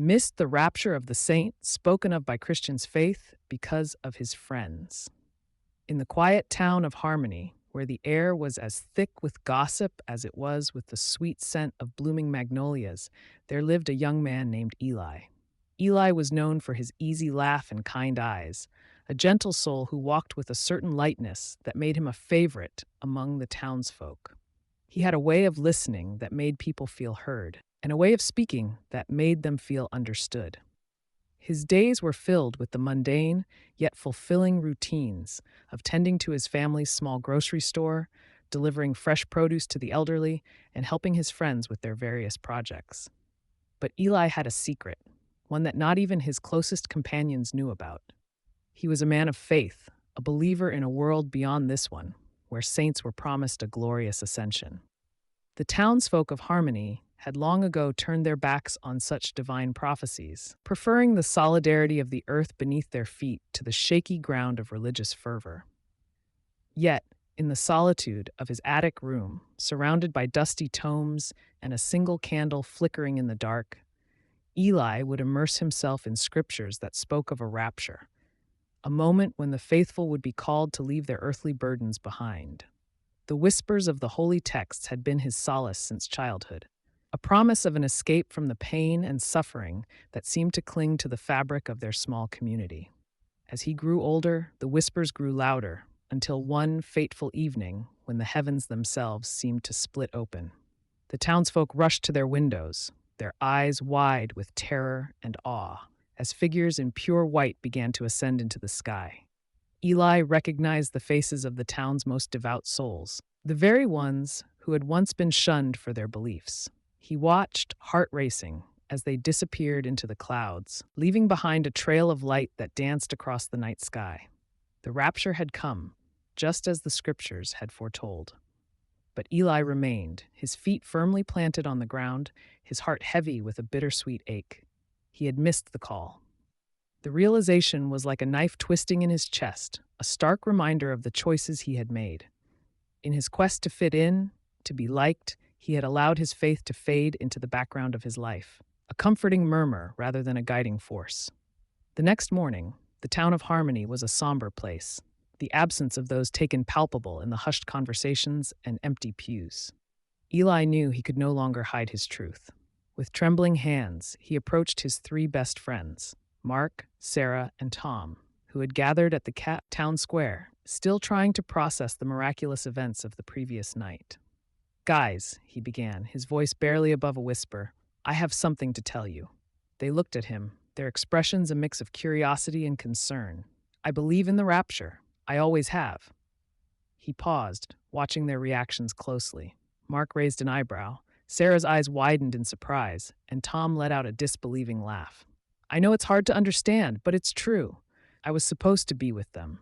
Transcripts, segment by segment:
missed the rapture of the saint spoken of by Christians' faith because of his friends. In the quiet town of Harmony, where the air was as thick with gossip as it was with the sweet scent of blooming magnolias, there lived a young man named Eli. Eli was known for his easy laugh and kind eyes, a gentle soul who walked with a certain lightness that made him a favorite among the townsfolk. He had a way of listening that made people feel heard, and a way of speaking that made them feel understood. His days were filled with the mundane, yet fulfilling routines of tending to his family's small grocery store, delivering fresh produce to the elderly, and helping his friends with their various projects. But Eli had a secret, one that not even his closest companions knew about. He was a man of faith, a believer in a world beyond this one, where saints were promised a glorious ascension. The townsfolk of Harmony had long ago turned their backs on such divine prophecies, preferring the solidarity of the earth beneath their feet to the shaky ground of religious fervor. Yet, in the solitude of his attic room, surrounded by dusty tomes and a single candle flickering in the dark, Eli would immerse himself in scriptures that spoke of a rapture, a moment when the faithful would be called to leave their earthly burdens behind. The whispers of the holy texts had been his solace since childhood, a promise of an escape from the pain and suffering that seemed to cling to the fabric of their small community. As he grew older, the whispers grew louder, until one fateful evening, when the heavens themselves seemed to split open. The townsfolk rushed to their windows, their eyes wide with terror and awe, as figures in pure white began to ascend into the sky. Eli recognized the faces of the town's most devout souls, the very ones who had once been shunned for their beliefs. He watched, heart racing, as they disappeared into the clouds, leaving behind a trail of light that danced across the night sky. The rapture had come, just as the scriptures had foretold. But Eli remained, his feet firmly planted on the ground, his heart heavy with a bittersweet ache. He had missed the call. The realization was like a knife twisting in his chest, a stark reminder of the choices he had made. In his quest to fit in, to be liked, he had allowed his faith to fade into the background of his life, a comforting murmur rather than a guiding force. The next morning, the town of Harmony was a somber place, the absence of those taken palpable in the hushed conversations and empty pews. Eli knew he could no longer hide his truth. With trembling hands, he approached his three best friends, Mark, Sarah, and Tom, who had gathered at the town square, still trying to process the miraculous events of the previous night. "Guys," he began, his voice barely above a whisper, "I have something to tell you." They looked at him, their expressions a mix of curiosity and concern. "I believe in the rapture. I always have." He paused, watching their reactions closely. Mark raised an eyebrow, Sarah's eyes widened in surprise, and Tom let out a disbelieving laugh. "I know it's hard to understand, but it's true. I was supposed to be with them."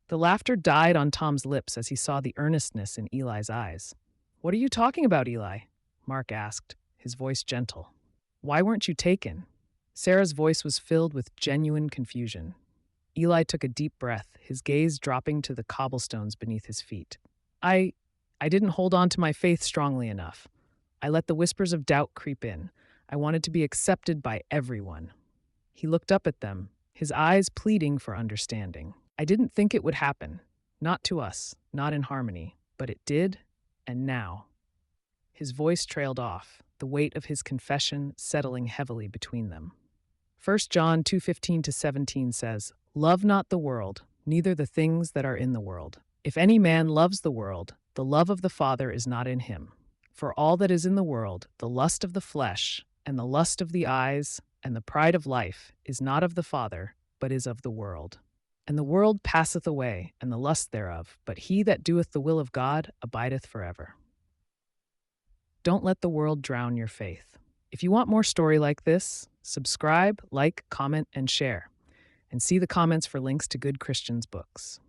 The laughter died on Tom's lips as he saw the earnestness in Eli's eyes. "What are you talking about, Eli?" Mark asked, his voice gentle. "Why weren't you taken?" Sarah's voice was filled with genuine confusion. Eli took a deep breath, his gaze dropping to the cobblestones beneath his feet. I didn't hold on to my faith strongly enough. I let the whispers of doubt creep in. I wanted to be accepted by everyone." He looked up at them, his eyes pleading for understanding. "I didn't think it would happen. Not to us, not in Harmony. But it did, and now." His voice trailed off, the weight of his confession settling heavily between them. 1 John 2:15-17 says, "Love not the world, neither the things that are in the world. If any man loves the world, the love of the Father is not in him. For all that is in the world, the lust of the flesh, and the lust of the eyes, and the pride of life, is not of the Father, but is of the world. And the world passeth away, and the lust thereof, but he that doeth the will of God abideth forever." Don't let the world drown your faith. If you want more story like this, subscribe, like, comment, and share. And see the comments for links to good Christians' books.